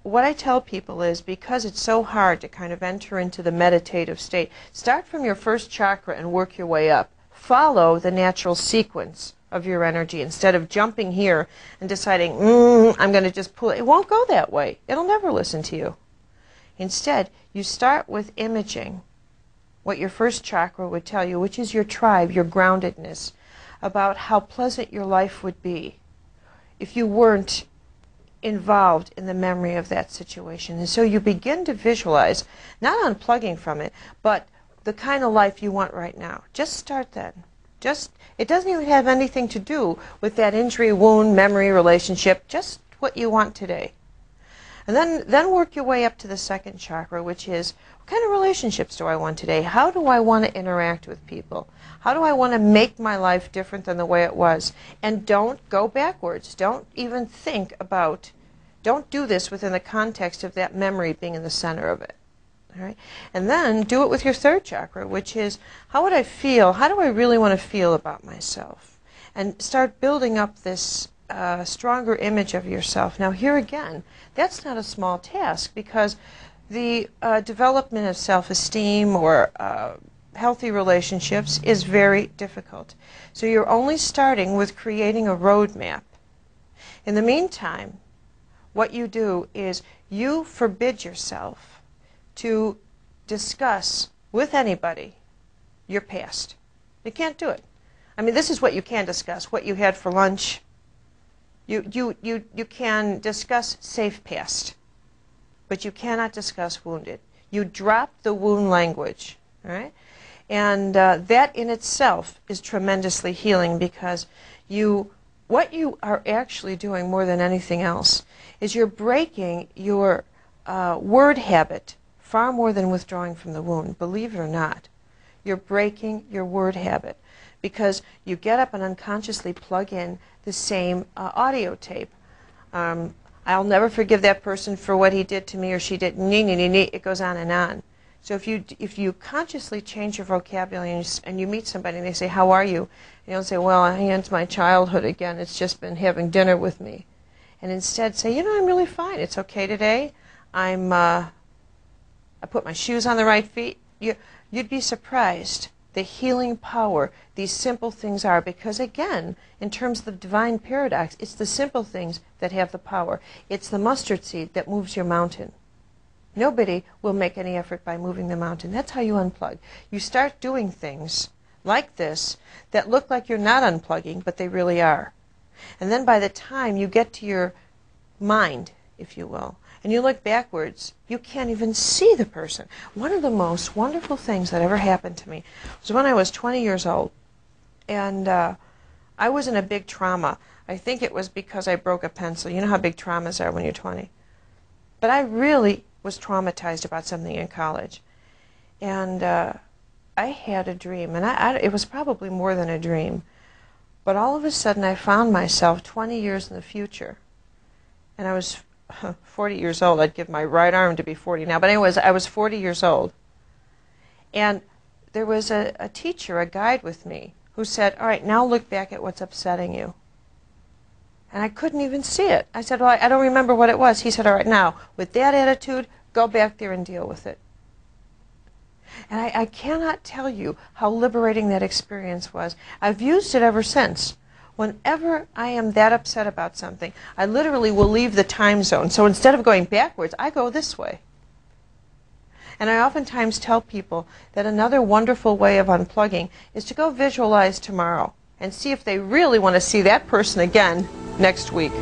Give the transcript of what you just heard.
what I tell people is, because it's so hard to kind of enter into the meditative state, start from your first chakra and work your way up. Follow the natural sequence of your energy instead of jumping here and deciding, I'm going to just pull it. It won't go that way. It'll never listen to you. Instead, you start with imaging what your first chakra would tell you, which is your tribe, your groundedness, about how pleasant your life would be if you weren't involved in the memory of that situation. And so you begin to visualize, not unplugging from it, but the kind of life you want right now. Just start then. It doesn't even have anything to do with that injury, wound, memory, relationship, just what you want today. And then work your way up to the second chakra, which is, what kind of relationships do I want today? How do I want to interact with people? How do I want to make my life different than the way it was? And don't go backwards. Don't even think about, don't do this within the context of that memory being in the center of it. All right? And then do it with your third chakra, which is, how would I feel? How do I really want to feel about myself? And start building up this stronger image of yourself. Now here again, that's not a small task, because the development of self-esteem or healthy relationships is very difficult. So you're only starting with creating a roadmap. In the meantime, what you do is you forbid yourself to discuss with anybody your past. You can't do it. I mean, this is what you can discuss, what you had for lunch. You can discuss safe past, but you cannot discuss wounded. You drop the wound language, all right? And that in itself is tremendously healing, because what you are actually doing more than anything else is you're breaking your word habit far more than withdrawing from the wound, believe it or not. You're breaking your word habit, because you get up and unconsciously plug in the same audio tape. I'll never forgive that person for what he did to me, or she did, it goes on and on. So if you consciously change your vocabulary and you meet somebody and they say, how are you? And you don't say, well, it's my childhood again. It's just been having dinner with me. And instead say, I'm really fine. It's okay today. I put my shoes on the right feet. You'd be surprised the healing power these simple things are, because again, in terms of the divine paradox, it's the simple things that have the power. It's the mustard seed that moves your mountain. Nobody will make any effort by moving the mountain. That's how you unplug. You start doing things like this that look like you're not unplugging, but they really are. And then by the time you get to your mind, if you will, and you look backwards, you can't even see the person. One of the most wonderful things that ever happened to me was when I was 20 years old. And I was in a big trauma. I think it was because I broke a pencil. You know how big traumas are when you're 20. But I really was traumatized about something in college. And I had a dream. And it was probably more than a dream. But all of a sudden I found myself 20 years in the future. And I was 40 years old. I'd give my right arm to be 40 now. But anyways, I was 40 years old. And there was a teacher, a guide with me, who said, all right, now look back at what's upsetting you. And I couldn't even see it. I said, well, I don't remember what it was. He said, all right, now, with that attitude, go back there and deal with it. And I cannot tell you how liberating that experience was. I've used it ever since. Whenever I am that upset about something, I literally will leave the time zone. So instead of going backwards, I go this way. And I oftentimes tell people that another wonderful way of unplugging is to go visualize tomorrow and see if they really want to see that person again next week.